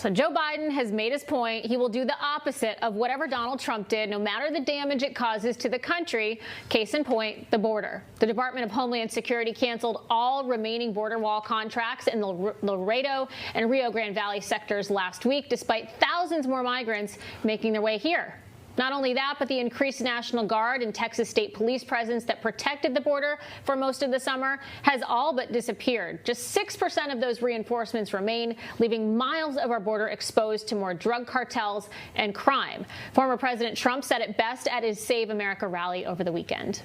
So Joe Biden has made his point. He will do the opposite of whatever Donald Trump did, no matter the damage it causes to the country. Case in point, the border. The Department of Homeland Security canceled all remaining border wall contracts in the Laredo and Rio Grande Valley sectors last week, despite thousands more migrants making their way here. Not only that, but the increased National Guard and Texas State Police presence that protected the border for most of the summer has all but disappeared. Just 6% of those reinforcements remain, leaving miles of our border exposed to more drug cartels and crime. Former President Trump said it best at his Save America rally over the weekend.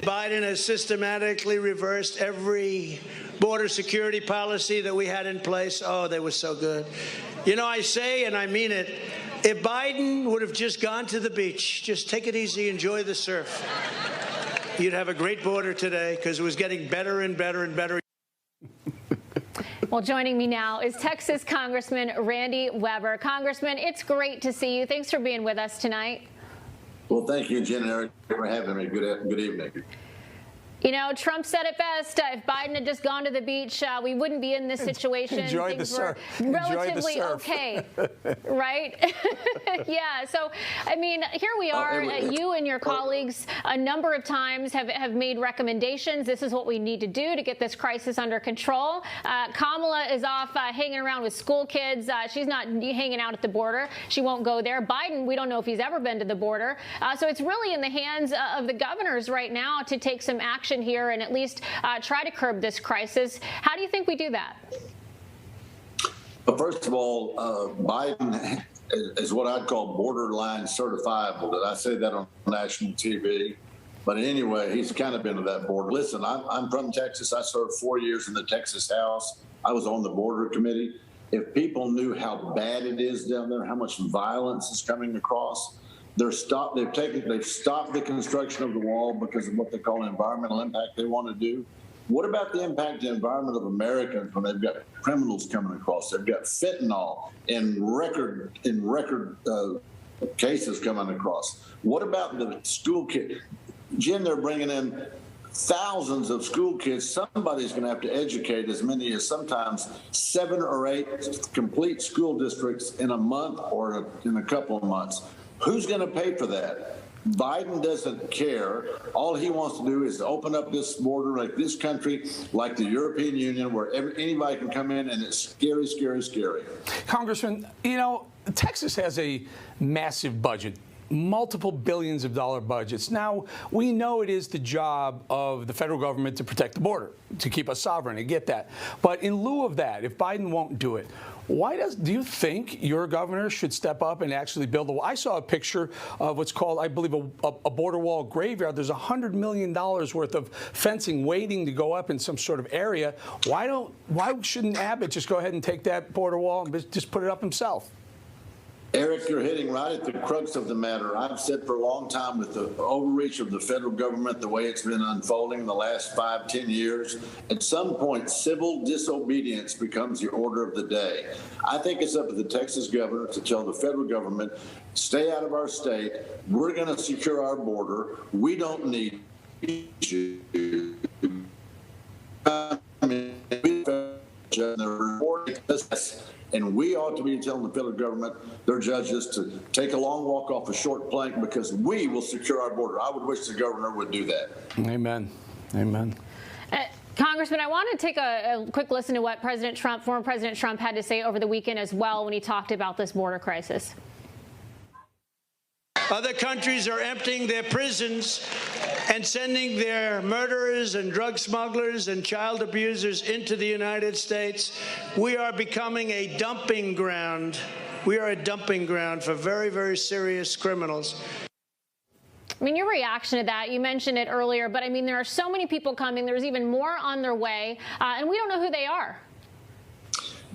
Biden has systematically reversed every border security policy that we had in place. Oh, they were so good. You know, I say, and I mean it, if Biden would have just gone to the beach, just take it easy, enjoy the surf, you'd have a great border today because it was getting better and better and better. Well, joining me now is Texas Congressman Randy Weber. Congressman, it's great to see you. Thanks for being with us tonight. Well, thank you, Jen and Eric, for having me. Good evening. You know, Trump said it best. If Biden had just gone to the beach, we wouldn't be in this situation. Enjoy the surf. Relatively okay, right? Yeah. So, I mean, here we are. You and your colleagues a number of times have made recommendations. This is what we need to do to get this crisis under control. Kamala is off hanging around with school kids. She's not hanging out at the border. She won't go there. Biden, we don't know if he's ever been to the border. So it's really in the hands of the governors right now to take some action here and at least try to curb this crisis. How do you think we do that? Well, first of all, Biden is what I'd call borderline certifiable. Did I say that on national TV? But anyway, he's kind of been to that border. Listen, I'm from Texas. I served 4 years in the Texas House. I was on the border committee. If people knew how bad it is down there, how much violence is coming across, they've stopped the construction of the wall because of what they call environmental impact they want to do. What about the impact to the environment of Americans when they've got criminals coming across? They've got fentanyl in record cases coming across. What about the school kids? Jen, they're bringing in thousands of school kids. Somebody's going to have to educate as many as sometimes 7 or 8 complete school districts in a month or in a couple of months. Who's going to pay for that? Biden doesn't care. All he wants to do is open up this border like this country, like the European Union, where anybody can come in, and it's scary, scary, scary. Congressman, you know, Texas has a massive budget. Multiple billions of dollar budgets. Now, we know it is the job of the federal government to protect the border, to keep us sovereign. I get that. But in lieu of that, if Biden won't do it, do you think your governor should step up and actually build a wall? I saw a picture of what's called, I believe, a border wall graveyard. There's $100 million worth of fencing waiting to go up in some sort of area. Why shouldn't Abbott just go ahead and take that border wall and just put it up himself? Eric, you're hitting right at the crux of the matter. I've said for a long time with the overreach of the federal government, the way it's been unfolding the last 5-10 years, at some point, civil disobedience becomes the order of the day. I think it's up to the Texas governor to tell the federal government, stay out of our state. We're going to secure our border. We don't need you. And we ought to be telling the federal government, their judges, to take a long walk off a short plank because we will secure our border. I would wish the governor would do that. Amen. Amen. Congressman, I want to take a quick listen to what former President Trump had to say over the weekend as well when he talked about this border crisis. Other countries are emptying their prisons and sending their murderers and drug smugglers and child abusers into the United States. We are becoming a dumping ground. We are a dumping ground for very, very serious criminals. I mean, your reaction to that, you mentioned it earlier, but I mean, there are so many people coming. There's even more on their way, and we don't know who they are.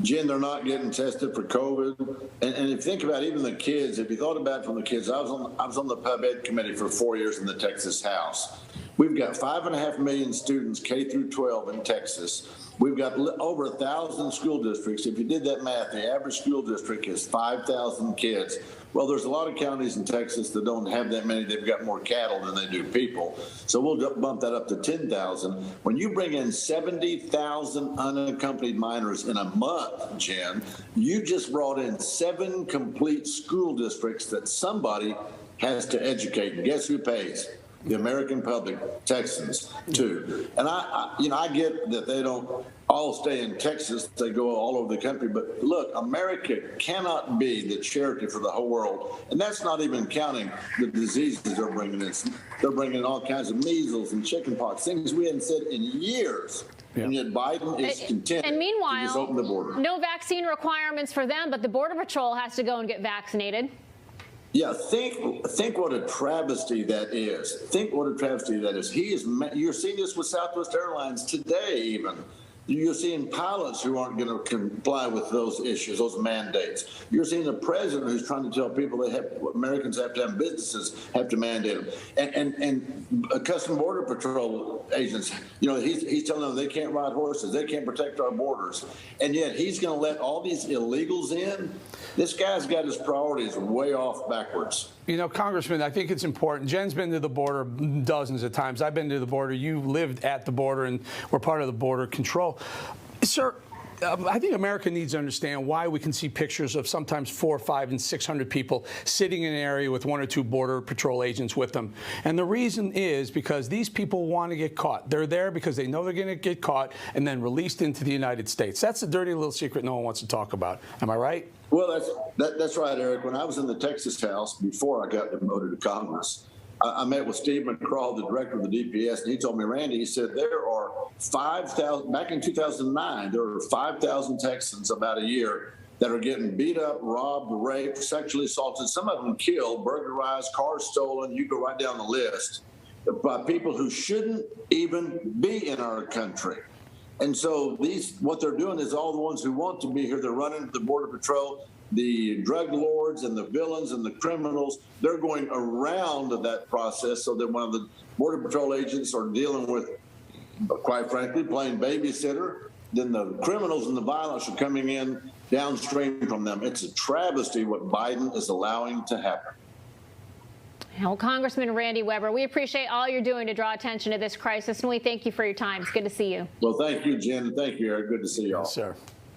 Jen, they're not getting tested for COVID. And if you think about even the kids, if you thought about it from the kids, I was on the Pub Ed committee for 4 years in the Texas House. We've got 5.5 million students K through 12 in Texas. We've got over 1,000 school districts. If you did that math, the average school district is 5,000 kids. Well, there's a lot of counties in Texas that don't have that many. They've got more cattle than they do people. So we'll bump that up to 10,000. When you bring in 70,000 unaccompanied minors in a month, Jen, you just brought in 7 complete school districts that somebody has to educate. And guess who pays? The American public, Texans, too. And I get that they don't all stay in Texas. They go all over the country. But look, America cannot be the charity for the whole world. And that's not even counting the diseases they're bringing in. They're bringing in all kinds of measles and chickenpox, things we hadn't said in years. Yeah. And yet Biden is content and meanwhile, to just open the border. No vaccine requirements for them, but the Border Patrol has to go and get vaccinated. Yeah, think what a travesty that is. Think what a travesty that is. You're seeing this with Southwest Airlines today even. You're seeing pilots who aren't going to comply with those issues, those mandates. You're seeing the president who's trying to tell people Americans have to have businesses have to mandate them. And Custom Border Patrol agents, he's telling them they can't ride horses, they can't protect our borders. And yet he's going to let all these illegals in. This guy's got his priorities way off backwards. Congressman, I think it's important. Jen's been to the border dozens of times. I've been to the border. You lived at the border and were part of the border control. Sir, I think America needs to understand why we can see pictures of sometimes 400, 500, and 600 people sitting in an area with 1 or 2 Border Patrol agents with them. And the reason is because these people want to get caught. They're there because they know they're going to get caught and then released into the United States. That's a dirty little secret no one wants to talk about. Am I right? Well, that's right, Eric. When I was in the Texas House before I got demoted to Congress, I met with Steve McCraw, the director of the DPS, and he told me, Randy, he said, there are 5,000, back in 2009, there were 5,000 Texans about a year that are getting beat up, robbed, raped, sexually assaulted, some of them killed, burglarized, cars stolen, you go right down the list, by people who shouldn't even be in our country. And so what they're doing is all the ones who want to be here, they're running to the Border Patrol. The drug lords and the villains and the criminals, they're going around that process so that one of the Border Patrol agents are dealing with, quite frankly, playing babysitter. Then the criminals and the violence are coming in downstream from them. It's a travesty what Biden is allowing to happen. Well, Congressman Randy Weber, we appreciate all you're doing to draw attention to this crisis, and we thank you for your time. It's good to see you. Well, thank you, Jen, and thank you, Eric. Good to see you all. Yes, sir.